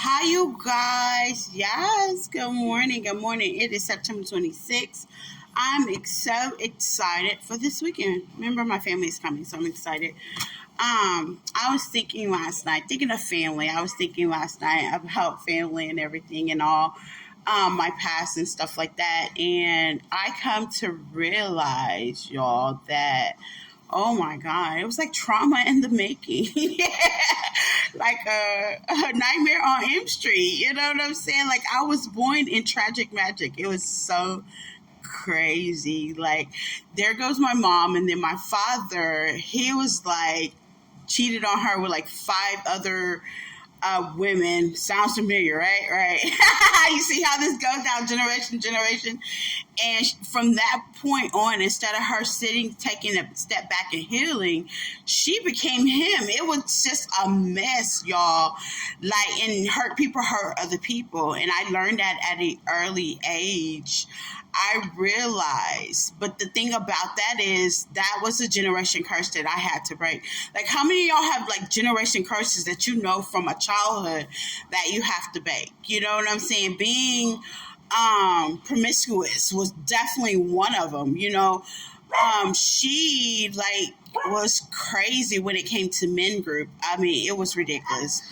Hi, you guys. Yes, good morning. Good morning. It is September 26th. So excited for this weekend. Remember, my family is coming, so I'm excited. I was thinking last night, thinking of family. I was thinking last night about family and everything and all, my past and stuff like that. And I come to realize, y'all, that oh my God, it was like trauma in the making. Yeah. Like a nightmare on M Street. You know what I'm saying? Like I was born in tragic magic. It was so crazy. Like there goes my mom, and then my father, he was like cheated on her with like five other women. Sounds familiar, right? Right. You see how this goes down generation to generation. And from that point on, instead of her sitting, taking a step back and healing, she became him. It was just a mess, y'all. Like, and hurt other people. And I learned that at an early age. I realized, but the thing about that is that was a generation curse that I had to break. Like, how many of y'all have like generation curses that you know from a childhood that you have to break? You know what I'm saying? Being promiscuous was definitely one of them. She like was crazy when it came to men group. I mean, it was ridiculous.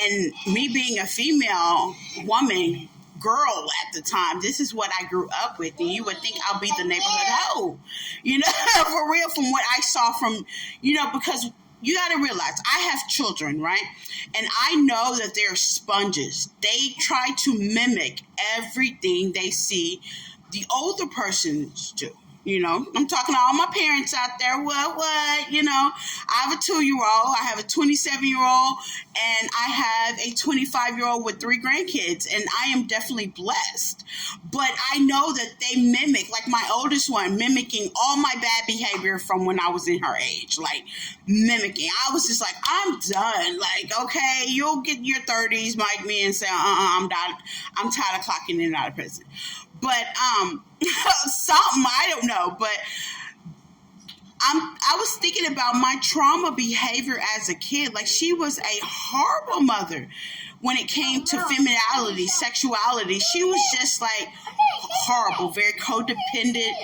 And me being a female woman, girl at the time, this is what I grew up with, and you would think I'll be the neighborhood hoe, for real, from what I saw from, because you got to realize I have children, right? And I know that they're sponges. They try to mimic everything they see the older persons do. I'm talking to all my parents out there. What? I have a 2-year-old, I have a 27-year-old, and I have a 25-year-old with 3 grandkids, and I am definitely blessed. But I know that they mimic, like my oldest one, mimicking all my bad behavior from when I was in her age, like mimicking. I was just like, I'm done. Like, okay, you'll get your 30s, like me, and say, I'm done. I'm tired of clocking in and out of prison. But something I don't know. But I was thinking about my trauma behavior as a kid. Like she was a horrible mother when it came to femininity, sexuality. She was just like horrible, very codependent,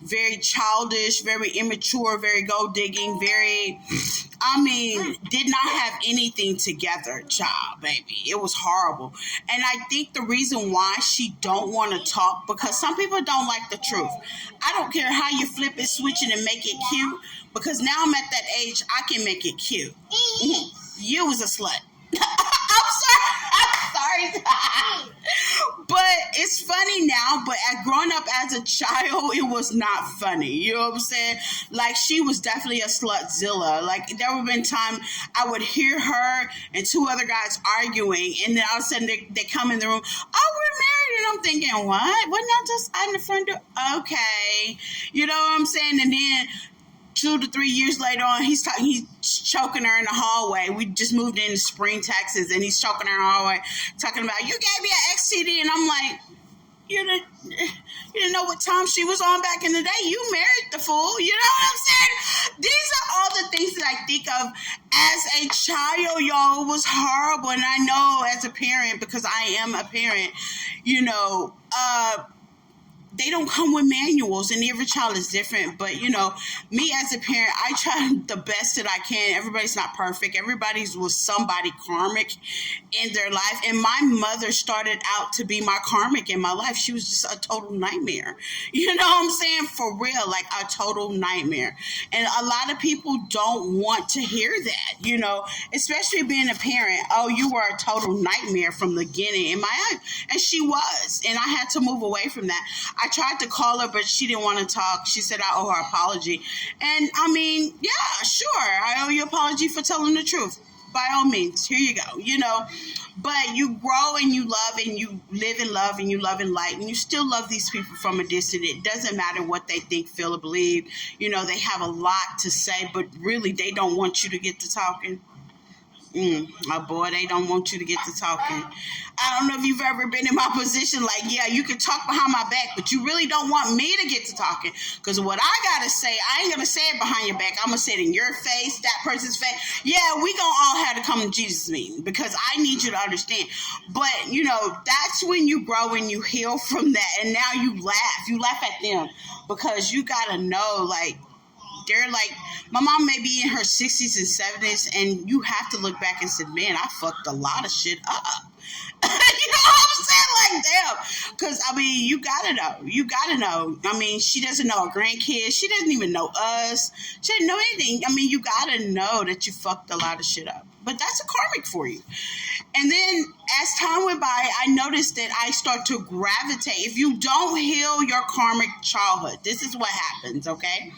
very childish, very immature, very gold digging, did not have anything together, child, baby. It was horrible. And I think the reason why she don't want to talk, because some people don't like the truth. I don't care how you flip it, switch it, and make it cute, because now I'm at that age, I can make it cute. You was a slut. I'm sorry. But it's funny now, but growing up as a child, it was not funny. You know what I'm saying? Like, she was definitely a slutzilla. Like, there would have been time I would hear her and 2 other guys arguing, and then all of a sudden they come in the room, oh, we're married, and I'm thinking, what? Wasn't I just out in the front door? Okay. You know what I'm saying? And then 2 to 3 years later on, he's choking her in the hallway. We just moved into Spring, Texas, and he's choking her in the hallway, talking about, you gave me an STD. And I'm like, you didn't know what time she was on back in the day. You married the fool. You know what I'm saying? These are all the things that I think of as a child, y'all. It was horrible. And I know as a parent, because I am a parent, they don't come with manuals, and every child is different. But, me as a parent, I try the best that I can. Everybody's not perfect. Everybody's with somebody karmic in their life. And my mother started out to be my karmic in my life. She was just a total nightmare. You know what I'm saying? For real, like a total nightmare. And a lot of people don't want to hear that, especially being a parent. Oh, you were a total nightmare from the beginning in my life. And she was. And I had to move away from that. I tried to call her, but she didn't want to talk. She said I owe her an apology. And yeah, sure. I owe you an apology for telling the truth. By all means, here you go, But you grow and you love and you live in love and you love in light, and you still love these people from a distance. It doesn't matter what they think, feel, or believe. They have a lot to say, but really they don't want you to get to talking. My boy, they don't want you to get to talking. I don't know if you've ever been in my position. Like, yeah, you can talk behind my back, but you really don't want me to get to talking. Because what I gotta say, I ain't gonna say it behind your back. I'm gonna say it in your face, that person's face. Yeah, we gonna all have to come to Jesus meeting because I need you to understand. But that's when you grow and you heal from that, and now you laugh. You laugh at them because you gotta know, like, they're like, my mom may be in her 60s and 70s, and you have to look back and say, man, I fucked a lot of shit up. You know what I'm saying? Like, damn. Because, I mean, you gotta know. You gotta know. I mean, she doesn't know her grandkids. She doesn't even know us. She didn't know anything. I mean, you gotta know that you fucked a lot of shit up. But that's a karmic for you. And then as time went by, I noticed that I start to gravitate. If you don't heal your karmic childhood, this is what happens, okay?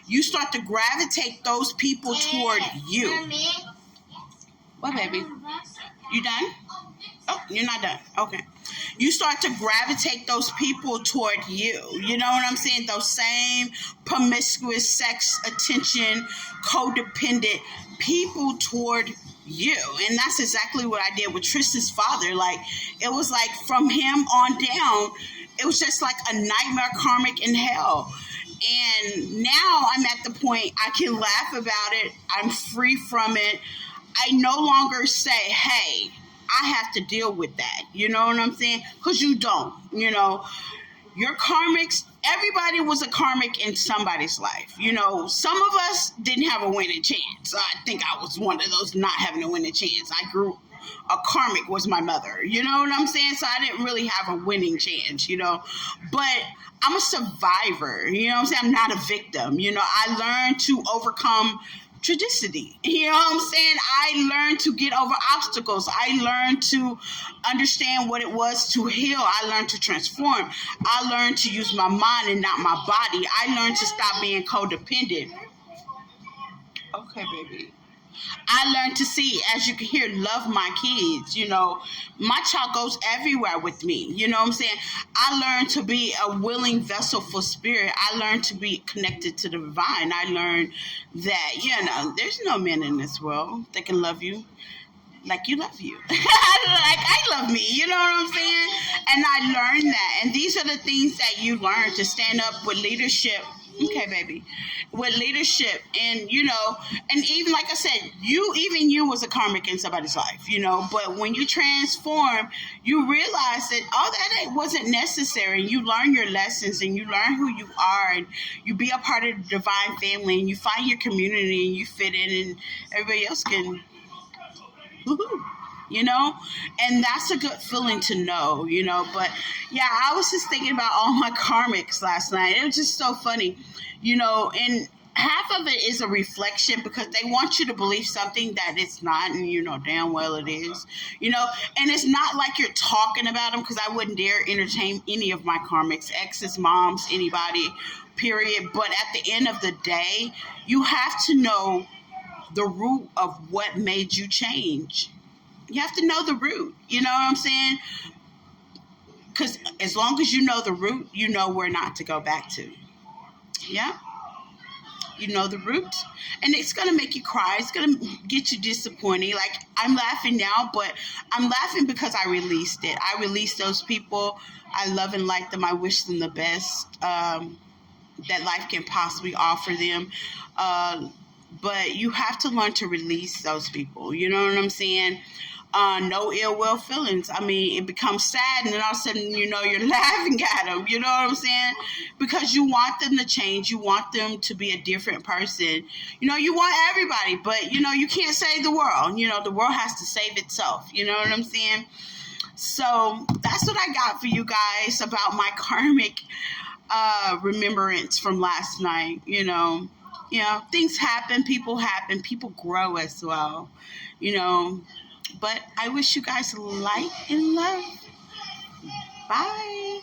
You start to gravitate those people toward you. What, baby? You done? Oh, you're not done. Okay. You start to gravitate those people toward you. You know what I'm saying? Those same promiscuous, sex, attention, codependent people toward you. And that's exactly what I did with Tristan's father. Like, it was like from him on down, it was just like a nightmare karmic in hell. And now I'm at the point I can laugh about it. I'm free from it. I no longer say, hey, I have to deal with that. You know what I'm saying? Because you don't. Your karmics, everybody was a karmic in somebody's life. Some of us didn't have a winning chance. I think I was one of those not having a winning chance. A karmic was my mother. You know what I'm saying? So I didn't really have a winning chance, But I'm a survivor. You know what I'm saying? I'm not a victim. I learned to overcome tragedy. You know what I'm saying? I learned to get over obstacles. I learned to understand what it was to heal. I learned to transform. I learned to use my mind and not my body. I learned to stop being codependent. Okay, baby. I learned to see, as you can hear, love my kids. My child goes everywhere with me. You know what I'm saying? I learned to be a willing vessel for spirit. I learned to be connected to the divine. I learned that, there's no man in this world that can love you like you love you. Like I love me. You know what I'm saying? And I learned that. And these are the things that you learn to stand up with leadership. Okay, baby. With leadership and, and even like I said, you was a karmic in somebody's life, but when you transform, you realize that all that wasn't necessary. You learn your lessons and you learn who you are and you be a part of the divine family and you find your community and you fit in and everybody else can, woohoo. And that's a good feeling to know, but yeah, I was just thinking about all my karmics last night. It was just so funny, and half of it is a reflection because they want you to believe something that it's not, and damn well it is, and it's not like you're talking about them because I wouldn't dare entertain any of my karmics, exes, moms, anybody, period. But at the end of the day, you have to know the root of what made you change. You have to know the root. You know what I'm saying? Because as long as you know the root, you know where not to go back to. Yeah? You know the root. And it's going to make you cry. It's going to get you disappointed. Like, I'm laughing now, but I'm laughing because I released it. I released those people. I love and like them. I wish them the best that life can possibly offer them. But you have to learn to release those people. You know what I'm saying? No ill will feelings. I mean, it becomes sad, and then all of a sudden, you're laughing at them. You know what I'm saying? Because you want them to change. You want them to be a different person. You want everybody, but, you can't save the world. The world has to save itself. You know what I'm saying? So that's what I got for you guys about my karmic remembrance from last night. Things happen, people grow as well, but I wish you guys light and love. Bye.